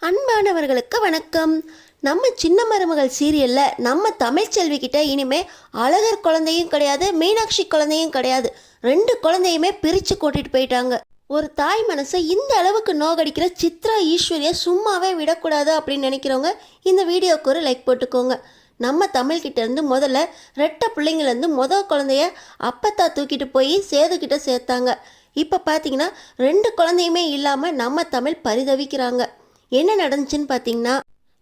அன்பானவர்களுக்கு வணக்கம். நம்ம சின்ன மருமகள் சீரியலில் நம்ம தமிழ்ச்செல்வி கிட்ட இனிமே அழகர் குழந்தையும் கிடையாது, மீனாட்சி குழந்தையும் கிடையாது. ரெண்டு குழந்தையுமே பிரித்து கூட்டிட்டு போயிட்டாங்க. ஒரு தாய் மனசை இந்த அளவுக்கு நோகடிக்கிற சித்ரா ஈஸ்வரியை சும்மாவே விடக்கூடாது அப்படின்னு நினைக்கிறவங்க இந்த வீடியோவுக்கு ஒரு லைக் போட்டுக்கோங்க. நம்ம தமிழ்கிட்ட இருந்து முதல்ல ரெட்டை பிள்ளைங்கலேருந்து முதல் குழந்தைய அப்பத்தா தூக்கிட்டு போய் சேதுக்கிட்ட சேர்த்தாங்க. இப்போ பார்த்தீங்கன்னா ரெண்டு குழந்தையுமே இல்லாமல் நம்ம தமிழ் பரிதவிக்கிறாங்க. என்ன நடந்துச்சுன்னு பார்த்தீங்கன்னா,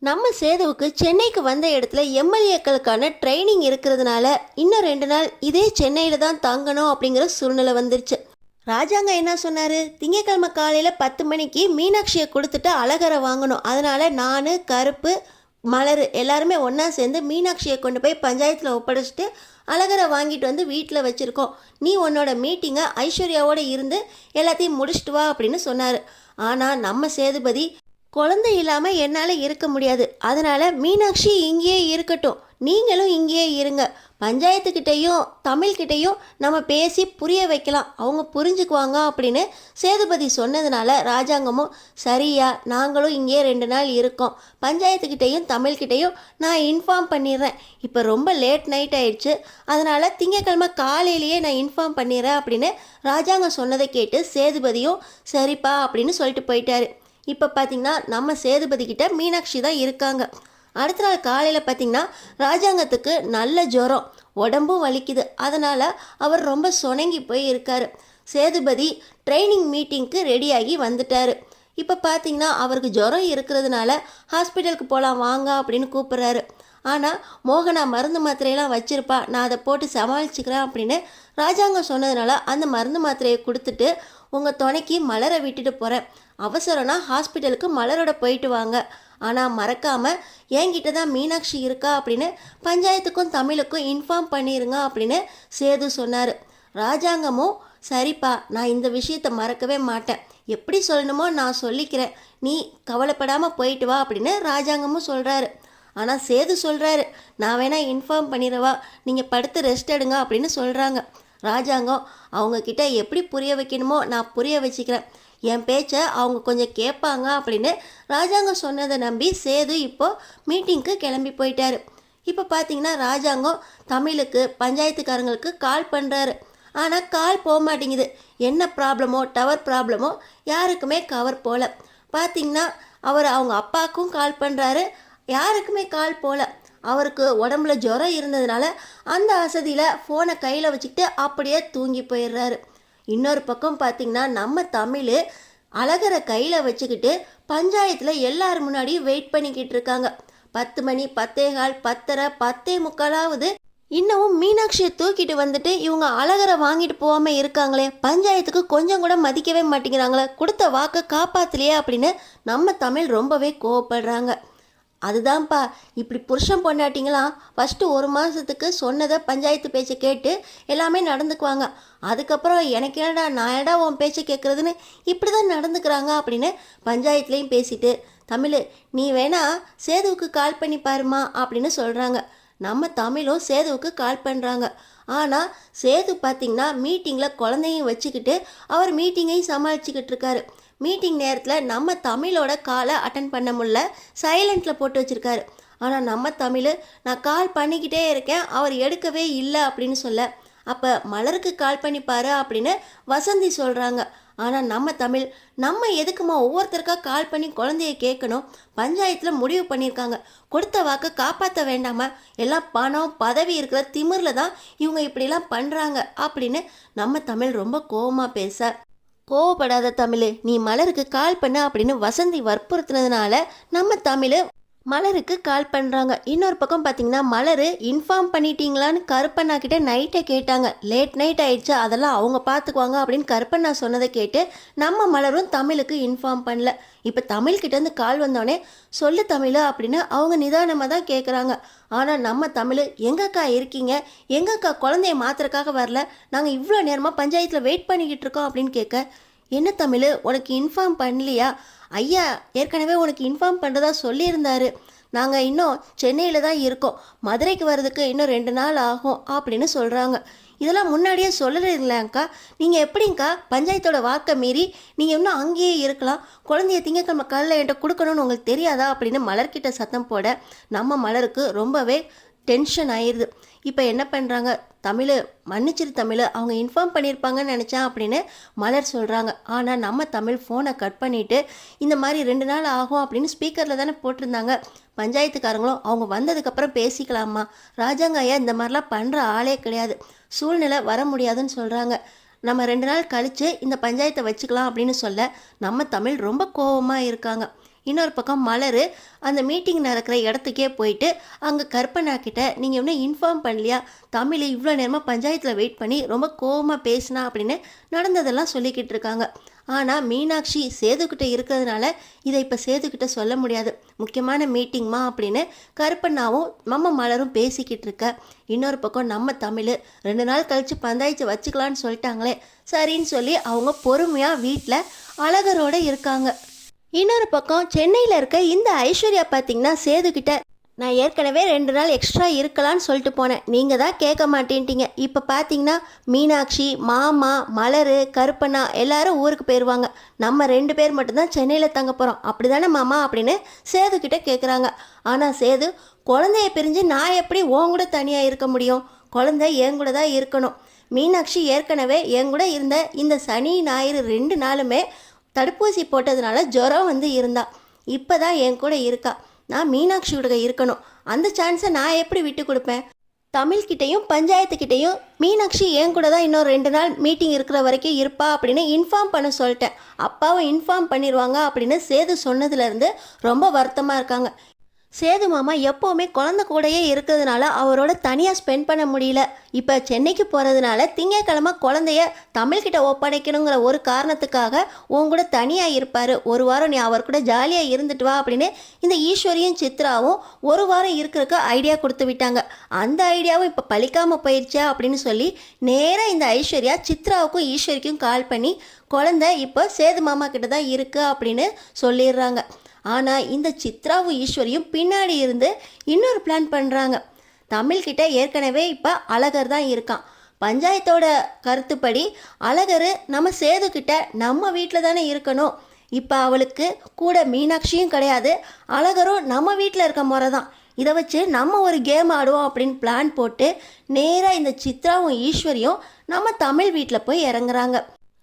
நம்ம சேதுவுக்கு சென்னைக்கு வந்த இடத்துல எம்எல்ஏக்களுக்கான ட்ரைனிங் இருக்கிறதுனால இன்னும் 2 நாள் இதே சென்னையில் தான் தங்கணும் அப்படிங்கிற சூழ்நிலை வந்துருச்சு. ராஜாங்க என்ன சொன்னார், திங்கக்கிழமை காலையில் 10 மணிக்கு மீனாட்சியை கொடுத்துட்டு அழகரை வாங்கணும். அதனால் நான், கருப்பு, மலர் எல்லாருமே ஒன்றா சேர்ந்து மீனாட்சியை கொண்டு போய் பஞ்சாயத்தில் ஒப்படைச்சிட்டு அழகரை வாங்கிட்டு வந்து வீட்டில் வச்சுருக்கோம். நீ உன்னோட மீட்டிங்கை ஐஸ்வர்யாவோடு இருந்து எல்லாத்தையும் முடிச்சுட்டு வா அப்படின்னு சொன்னார். ஆனால் நம்ம சேதுபதி, குழந்தை இல்லாமல் என்னால் இருக்க முடியாது, அதனால் மீனாட்சி இங்கேயே இருக்கட்டும், நீங்களும் இங்கேயே இருங்க, பஞ்சாயத்துக்கிட்டேயும் தமிழ்கிட்டையும் நம்ம பேசி புரிய வைக்கலாம், அவங்க புரிஞ்சுக்குவாங்க அப்படின்னு சேதுபதி சொன்னதுனால ராஜாங்கமும் சரியா நாங்களும் இங்கே 2 நாள் இருக்கோம், பஞ்சாயத்துக்கிட்டேயும் தமிழ்கிட்டையும் நான் இன்ஃபார்ம் பண்ணிடுறேன், இப்போ ரொம்ப லேட் நைட் ஆயிடுச்சு, அதனால் திங்கக்கிழமை காலையிலேயே நான் இன்ஃபார்ம் பண்ணிடுறேன் அப்படின்னு ராஜாங்கம் சொன்னதை கேட்டு சேதுபதியும் சரிப்பா அப்படின்னு சொல்லிட்டு போயிட்டாரு. இப்போ பார்த்திங்கன்னா நம்ம சேதுபதி கிட்ட மீனாட்சி தான் இருக்காங்க. அடுத்த நாள் காலையில் பார்த்திங்கன்னா ராஜாங்கத்துக்கு நல்ல ஜுரம், உடம்பும் வலிக்குது, அதனால் அவர் ரொம்ப சொணங்கி போய் இருக்கார். சேதுபதி ட்ரைனிங் மீட்டிங்க்கு ரெடியாகி வந்துட்டார். இப்போ பார்த்திங்கன்னா அவருக்கு ஜுரம் இருக்கிறதுனால ஹாஸ்பிட்டலுக்கு போகலாம் வாங்க அப்படின்னு கூப்பிட்றாரு. ஆனால் மோகனா மருந்து மாத்திரையெல்லாம் வச்சுருப்பா, நான் அதை போட்டு சமாளிச்சுக்கிறேன் அப்படின்னு ராஜாங்கம் சொன்னதுனால அந்த மருந்து மாத்திரையை கொடுத்துட்டு உங்கள் துணைக்கு மலரை விட்டுட்டு போகிறேன், அவசரம்னா ஹாஸ்பிட்டலுக்கு மலரோட போயிட்டு வாங்க, ஆனால் மறக்காமல் என்கிட்ட தான் மீனாட்சி இருக்கா அப்படின்னு பஞ்சாயத்துக்கும் தமிழுக்கும் இன்ஃபார்ம் பண்ணிடுங்க அப்படின்னு சேது சொன்னார். ராஜாங்கமும் சரிப்பா நான் இந்த விஷயத்தை மறக்கவே மாட்டேன், எப்படி சொல்லணுமோ நான் சொல்லிக்கிறேன், நீ கவலைப்படாமல் போயிட்டு வா அப்படின்னு ராஜாங்கமும் சொல்கிறாரு. ஆனால் சேது சொல்கிறாரு, நான் வேணால் இன்ஃபார்ம் பண்ணிடுவா, நீங்கள் படுத்து ரெஸ்ட் எடுங்க அப்படின்னு சொல்கிறாங்க. ராஜாங்கம் அவங்கக்கிட்ட எப்படி புரிய வைக்கணுமோ நான் புரிய வச்சுக்கிறேன், என் பேச்சை அவங்க கொஞ்சம் கேட்பாங்க அப்படின்னு ராஜாங்கம் சொன்னதை நம்பி சேது இப்போது மீட்டிங்க்கு கிளம்பி போயிட்டார். இப்போ பார்த்தீங்கன்னா ராஜாங்கம் தமிழுக்கு பஞ்சாயத்துக்காரங்களுக்கு கால் பண்ணுறாரு. ஆனால் கால் போக மாட்டேங்குது, என்ன ப்ராப்ளமோ டவர் ப்ராப்ளமோ யாருக்குமே கவர் போகல. பார்த்தீங்கன்னா அவர் அவங்க அப்பாவுக்கும் கால் பண்ணுறாரு, யாருக்குமே கால் போகல. அவருக்கு உடம்புல ஜுரம் இருந்ததுனால அந்த அசதியில் ஃபோனை கையில் வச்சுக்கிட்டு அப்படியே தூங்கி போயிடுறாரு. இன்னொரு பக்கம் பார்த்திங்கன்னா நம்ம தமிழ் அழகரை கையில் வச்சுக்கிட்டு பஞ்சாயத்தில் எல்லாரும் முன்னாடியும் வெயிட் பண்ணிக்கிட்டு இருக்காங்க. 10 மணி, 10:15, 10:30, 10:45 இன்னமும் மீனாட்சியை தூக்கிட்டு வந்துட்டு இவங்க அழகரை வாங்கிட்டு போகாமல் இருக்காங்களே, பஞ்சாயத்துக்கு கொஞ்சம் கூட மதிக்கவே மாட்டேங்கிறாங்களே, கொடுத்த வாக்கை காப்பாற்றலையே அப்படின்னு நம்ம தமிழ் ரொம்பவே கோவப்படுறாங்க. அதுதான்ப்பா, இப்படி புருஷன் பொண்டாட்டிங்களாம் ஃபஸ்ட்டு 1 மாதத்துக்கு சொன்னதை பஞ்சாயத்து பேச்சை கேட்டு எல்லாமே நடந்துக்குவாங்க, அதுக்கப்புறம் எனக்கு என்னடா நான் என்னடா உன் பேச்சை கேட்குறதுன்னு இப்படி தான் நடந்துக்கிறாங்க அப்படின்னு பஞ்சாயத்துலேயும் பேசிட்டு, தமிழ் நீ வேணா சேதுவுக்கு கால் பண்ணி பாருமா அப்படின்னு சொல்கிறாங்க. நம்ம தமிழும் சேதுவுக்கு கால் பண்ணுறாங்க. ஆனால் சேது பார்த்திங்கன்னா மீட்டிங்கில் குழந்தையும் வச்சுக்கிட்டு அவர் மீட்டிங்கையும் சமாளிச்சுக்கிட்டு இருக்காரு. மீட்டிங் நேரத்தில் நம்ம தமிழோட காலை அட்டன் பண்ண முடியல, சைலண்ட்டில் போட்டு வச்சுருக்காரு. ஆனால் நம்ம தமிழ் நான் கால் பண்ணிக்கிட்டே இருக்கேன், அவர் எடுக்கவே இல்லை அப்படின்னு சொல்ல, அப்போ மலருக்கு கால் பண்ணிப்பாரு அப்படின்னு வசந்தி சொல்கிறாங்க. ஆனால் நம்ம தமிழ் நம்ம எதுக்குமா ஒவ்வொருத்தருக்கா கால் பண்ணி குழந்தைய கேட்கணும், பஞ்சாயத்தில் முடிவு பண்ணியிருக்காங்க, கொடுத்த வாக்கை காப்பாற்ற வேண்டாமா, எல்லாம் பணம் பதவி இருக்கிற திமிரில் தான் இவங்க இப்படிலாம் பண்ணுறாங்க அப்படின்னு நம்ம தமிழ் ரொம்ப கோவமாக பேச, கோவப்படாத தமிழ் நீ மலருக்கு கால் பண்ண அப்படின்னு வசந்தி வற்புறுத்தினதுனால நம்ம தமிழ் மலருக்கு கால் பண்ணுறாங்க. இன்னொரு பக்கம் பார்த்திங்கன்னா மலர் இன்ஃபார்ம் பண்ணிட்டீங்களான்னு கருப்பண்ணா கிட்டே நைட்டை கேட்டாங்க. லேட் நைட் ஆயிடுச்சு, அதெல்லாம் அவங்க பார்த்துக்குவாங்க அப்படின்னு கருப்பண்ணா சொன்னதை கேட்டு நம்ம மலரும் தமிழுக்கு இன்ஃபார்ம் பண்ணல. இப்போ தமிழ்கிட்டேருந்து கால் வந்தோடனே சொல்லு தமிழ் அப்படின்னு அவங்க நிதானமாக தான் கேட்குறாங்க. ஆனால் நம்ம தமிழ் எங்கக்கா இருக்கீங்க, எங்கக்கா குழந்தைய மாத்திரக்காக வரல, நாங்கள் இவ்வளோ நேரமாக பஞ்சாயத்தில் வெயிட் பண்ணிக்கிட்டு இருக்கோம் அப்படின்னு கேட்க, என்ன தமிழ் உனக்கு இன்ஃபார்ம் பண்ணலையா, ஐயா ஏற்கனவே உனக்கு இன்ஃபார்ம் பண்ணுறதா சொல்லியிருந்தாரு, நாங்கள் இன்னும் சென்னையில் தான் இருக்கோம், மதுரைக்கு வர்றதுக்கு இன்னும் 2 நாள் ஆகும் அப்படின்னு சொல்கிறாங்க. இதெல்லாம் முன்னாடியே சொல்லலைங்களாங்க்கா. நீங்கள் எப்படிங்க்கா பஞ்சாயத்தோட வாக்கை மீறி நீங்கள் இன்னும் அங்கேயே இருக்கலாம், குழந்தைய திங்கக்கிழமை காலையில் என்கிட்ட கொடுக்கணும்னு உங்களுக்கு தெரியாதா அப்படின்னு மலர்கிட்ட சத்தம் போட நம்ம மலருக்கு ரொம்பவே டென்ஷன் ஆயிடுது. இப்போ என்ன பண்ணுறாங்க, தமிழ் மன்னிச்சிரு தமிழ், அவங்க இன்ஃபார்ம் பண்ணியிருப்பாங்கன்னு நினச்சேன் அப்படின்னு மலர் சொல்கிறாங்க. ஆனால் நம்ம தமிழ் ஃபோனை கட் பண்ணிவிட்டு இந்த மாதிரி 2 நாள் ஆகும் அப்படின்னு ஸ்பீக்கரில் தானே போட்டிருந்தாங்க. பஞ்சாயத்துக்காரங்களும் அவங்க வந்ததுக்கப்புறம் பேசிக்கலாமா, ராஜாங்க ஐயா இந்த மாதிரிலாம் பண்ணுற ஆளே கிடையாது, சூழ்நிலை வர முடியாதுன்னு சொல்கிறாங்க. நம்ம 2 நாள் கழித்து இந்த பஞ்சாயத்தை வச்சுக்கலாம் அப்படின்னு சொல்ல நம்ம தமிழ் ரொம்ப கோபமாக இருக்காங்க. இன்னொரு பக்கம் மலர் அந்த மீட்டிங் நடக்கிற இடத்துக்கே போயிட்டு அங்கே கற்பனா கிட்ட நீங்கள் இன்னும் இன்ஃபார்ம் பண்ணலையா, தமிழ் இவ்வளோ நேரமாக பஞ்சாயத்தில் வெயிட் பண்ணி ரொம்ப கோபமாக பேசினா அப்படின்னு நடந்ததெல்லாம் சொல்லிக்கிட்டு இருக்காங்க. ஆனால் மீனாட்சி சேதுக்கிட்ட இருக்கிறதுனால இதை இப்போ சேதுக்கிட்ட சொல்ல முடியாது, முக்கியமான மீட்டிங்மா அப்படின்னு கருப்பண்ணாவும் நம்ம மலரும் பேசிக்கிட்டு இருக்க. இன்னொரு பக்கம் நம்ம தமிழ் 2 நாள் கழித்து பஞ்சாயத்து வச்சுக்கலான்னு சொல்லிட்டாங்களே சரின்னு சொல்லி அவங்க பொறுமையாக வீட்டில் அழகரோடு இருக்காங்க. இன்னொரு பக்கம் சென்னையில் இருக்க இந்த ஐஸ்வர்யா பார்த்திங்கன்னா சேதுக்கிட்ட நான் ஏற்கனவே 2 நாள் எக்ஸ்ட்ரா இருக்கலான்னு சொல்லிட்டு போனேன், நீங்கள் தான் கேட்க மாட்டேன்ட்டீங்க. இப்போ பார்த்தீங்கன்னா மீனாட்சி, மாமா, மலர், கருப்பண்ணா எல்லாரும் ஊருக்கு போயிடுவாங்க, நம்ம 2 பேர் மட்டும்தான் சென்னையில் தங்க போகிறோம், அப்படி தானே மாமா அப்படின்னு சேதுக்கிட்ட கேட்குறாங்க. ஆனால் சேது, குழந்தைய பிரிஞ்சு நான் எப்படி உன் கூட தனியாக இருக்க முடியும், குழந்தை என் கூட தான் இருக்கணும். மீனாட்சி ஏற்கனவே என் கூட இருந்த இந்த சனி ஞாயிறு 2 நாளுமே தடுப்பூசி போட்டதுனால ஜுரம் வந்து இருந்தா, இப்போ தான் என் கூட இருக்கா, நான் மீனாட்சியோட இருக்கணும், அந்த சான்ஸை நான் எப்படி விட்டு கொடுப்பேன்? தமிழ்கிட்டையும் பஞ்சாயத்துக்கிட்டையும் மீனாட்சி என் கூட தான் இன்னும் 2 நாள் மீட்டிங் இருக்கிற வரைக்கும் இருப்பா அப்படின்னு இன்ஃபார்ம் பண்ண சொல்லிட்டேன், அப்பாவை இன்ஃபார்ம் பண்ணிடுவாங்க அப்படின்னு சேது சொன்னதுலேருந்து ரொம்ப வருத்தமாக இருக்காங்க. சேது மாமா எப்போவுமே குழந்தை கூடயே இருக்கிறதுனால அவரோட தனியாக ஸ்பெண்ட் பண்ண முடியல. இப்போ சென்னைக்கு போகிறதுனால திங்கக்கிழமை குழந்தைய தமிழ்கிட்ட ஒப்படைக்கணுங்கிற ஒரு காரணத்துக்காக உன் கூட தனியாக இருப்பார், 1 வாரம் நீ அவர் கூட ஜாலியாக இருந்துட்டு வா அப்படின்னு இந்த ஈஸ்வரியும் சித்ராவும் 1 வாரம் இருக்கிறதுக்கு ஐடியா கொடுத்து விட்டாங்க. அந்த ஐடியாவும் இப்போ பழிக்காமல் போயிடுச்சா அப்படின்னு சொல்லி நேராக இந்த ஐஸ்வர்யா சித்ராவுக்கும் ஈஸ்வரிக்கும் கால் பண்ணி குழந்தை இப்போ சேது மாமா கிட்ட தான் இருக்குது அப்படின்னு சொல்லிடுறாங்க. ஆனால் இந்த சித்ராவும் ஈஸ்வரியும் பின்னாடி இருந்து இன்னொரு பிளான் பண்ணுறாங்க. தமிழ்கிட்ட ஏற்கனவே இப்போ அழகர் தான் இருக்கான், பஞ்சாயத்தோட கருத்துப்படி அழகர் நம்ம சேதுக்கிட்ட நம்ம வீட்டில் தானே இருக்கணும், இப்போ அவளுக்கு கூட மீனாட்சியும் கிடையாது, அழகரும் நம்ம வீட்டில் இருக்க முறை தான், இதை வச்சு நம்ம ஒரு கேம் ஆடுவோம் அப்படின்னு பிளான் போட்டு நேராக இந்த சித்ராவும் ஈஸ்வரியும் நம்ம தமிழ் வீட்டில் போய் இறங்குறாங்க.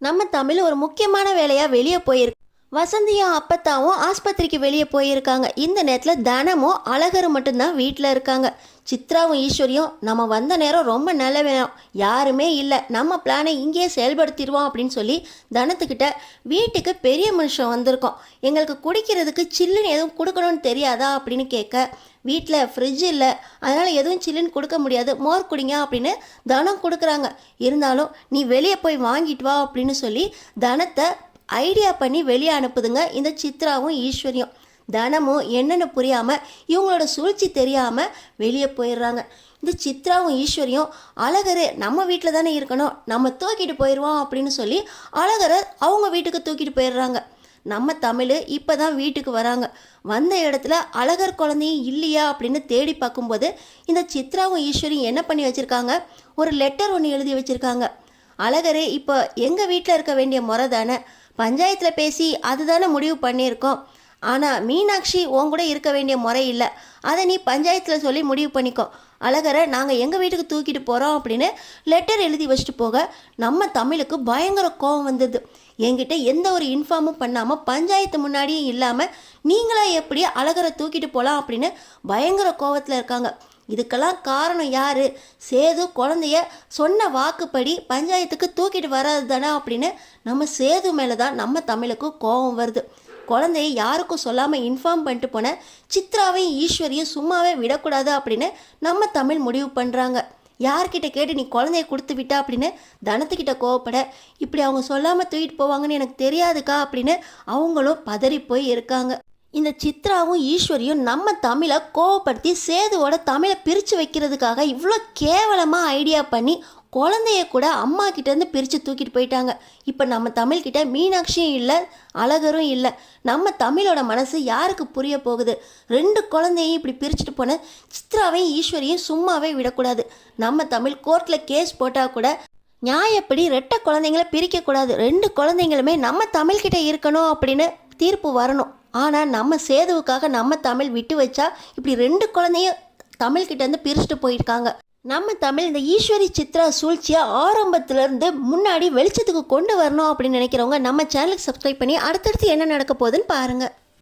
நம்ம தமிழ் ஒரு முக்கியமான வேலையாக வெளியே போயிருக்கு, வசந்தியும் அப்பத்தாவும் ஆஸ்பத்திரிக்கு வெளியே போயிருக்காங்க. இந்த நேரத்தில் தனமும் அழகரும் மட்டும்தான் வீட்டில் இருக்காங்க. சித்ராவும் ஈஸ்வரியும் நம்ம வந்த நேரம் ரொம்ப நல்ல நேரம், யாருமே இல்லை, நம்ம பிளானை இங்கேயே செயல்படுத்திடுவோம் அப்படின்னு சொல்லி தனத்துக்கிட்ட வீட்டுக்கு பெரிய மனுஷன் வந்திருக்கோம், எங்களுக்கு குடிக்கிறதுக்கு சில்லுன்னு எதுவும் கொடுக்கணும்னு தெரியாதா அப்படின்னு கேட்க, வீட்டில் ஃப்ரிட்ஜ் இல்லை அதனால் எதுவும் சில்லுன்னு கொடுக்க முடியாது, மோர் குடிங்க அப்படின்னு தனம் கொடுக்குறாங்க. இருந்தாலும் நீ வெளியே போய் வாங்கிட்டு வா அப்படின்னு சொல்லி தனத்தை ஐடியா பண்ணி வெளியே அனுப்புதுங்க இந்த சித்ராவும் ஈஸ்வரியும். தனமும் என்னென்னு புரியாமல் இவங்களோட சூழ்ச்சி தெரியாமல் வெளியே போயிடுறாங்க. இந்த சித்ராவும் ஈஸ்வரியும் அழகரை நம்ம வீட்டில் தானே இருக்கணும், நம்ம தூக்கிட்டு போயிடுவோம் அப்படின்னு சொல்லி அழகரை அவங்க வீட்டுக்கு தூக்கிட்டு போயிடுறாங்க. நம்ம தமிழ் இப்போ தான் வீட்டுக்கு வராங்க. வந்த இடத்துல அழகர் குழந்தையும் இல்லையா அப்படின்னு தேடி பார்க்கும்போது இந்த சித்ராவும் ஈஸ்வரியும் என்ன பண்ணி வச்சுருக்காங்க, ஒரு லெட்டர் ஒன்று எழுதி வச்சுருக்காங்க. அழகரே இப்போ எங்கள் வீட்டில் இருக்க வேண்டிய முறை தானே, பஞ்சாயத்தில் பேசி அதுதானே முடிவு பண்ணியிருக்கோம், ஆனால் மீனாட்சி உன் கூட இருக்க வேண்டிய முறை இல்லை, அதை நீ பஞ்சாயத்தில் சொல்லி முடிவு பண்ணிக்கோ, அழகரை நாங்கள் எங்கள் வீட்டுக்கு தூக்கிட்டு போகிறோம் அப்படின்னு லெட்டர் எழுதி வச்சுட்டு போக நம்ம தமிழுக்கு பயங்கர கோபம் வந்தது. என்கிட்ட எந்த ஒரு இன்ஃபார்மும் பண்ணாமல் பஞ்சாயத்து முன்னாடியும் இல்லாமல் நீங்களா எப்படி அழகரை தூக்கிட்டு போகலாம் அப்படின்னு பயங்கர கோபத்தில் இருக்காங்க. இதுக்கெல்லாம் காரணம் யார், சேது குழந்தைய சொன்ன வாக்குப்படி பஞ்சாயத்துக்கு தூக்கிட்டு வராது தானே அப்படின்னு நம்ம சேது மேலே தான் நம்ம தமிழுக்கு கோபம் வருது. குழந்தைய யாருக்கும் சொல்லாமல் இன்ஃபார்ம் பண்ணிட்டு போன சித்ராவையும் ஈஸ்வரியும் சும்மாவே விடக்கூடாது அப்படின்னு நம்ம தமிழ் முடிவு பண்ணுறாங்க. யார்கிட்ட கேட்டு நீ குழந்தைய கொடுத்து விட்டா அப்படின்னு தனத்துக்கிட்ட கோவப்பட, இப்படி அவங்க சொல்லாமல் தூக்கிட்டு போவாங்கன்னு எனக்கு தெரியாதுக்கா அப்படின்னு அவங்களும் பதறி போய் இருக்காங்க. இந்த சித்ராவும் ஈஸ்வரியும் நம்ம தமிழை கோவப்படுத்தி சேதுவோட தமிழை பிரித்து வைக்கிறதுக்காக இவ்வளோ கேவலமாக ஐடியா பண்ணி குழந்தைய கூட அம்மா கிட்டேருந்து பிரித்து தூக்கிட்டு போயிட்டாங்க. இப்போ நம்ம தமிழ்கிட்ட மீனாட்சியும் இல்லை, அழகரும் இல்லை. நம்ம தமிழோட மனசு யாருக்கு புரிய போகுது? 2 குழந்தையும் இப்படி பிரிச்சுட்டு போன சித்ராவையும் ஈஸ்வரியும் சும்மாவே விடக்கூடாது. நம்ம தமிழ் கோர்ட்டில் கேஸ் போட்டால் கூட நியாயப்படி 2 குழந்தைங்கள பிரிக்கக்கூடாது. 2 குழந்தைங்களுமே நம்ம தமிழ்கிட்ட இருக்கணும் அப்படின்னு தீர்ப்பு வரணும். ஆனால் நம்ம சேதுவுக்காக நம்ம தமிழ் விட்டு வச்சா இப்படி 2 குழந்தையும் தமிழ்கிட்டேருந்து பிரிச்சுட்டு போயிருக்காங்க. நம்ம தமிழ் இந்த ஈஸ்வரி சித்ரா சூழ்ச்சியை ஆரம்பத்துலேருந்து முன்னாடி வெளிச்சத்துக்கு கொண்டு வரணும் அப்படின்னு நினைக்கிறவங்க நம்ம சேனலுக்கு சப்ஸ்கிரைப் பண்ணி அடுத்தடுத்து என்ன நடக்க போகுதுன்னு பாருங்கள்.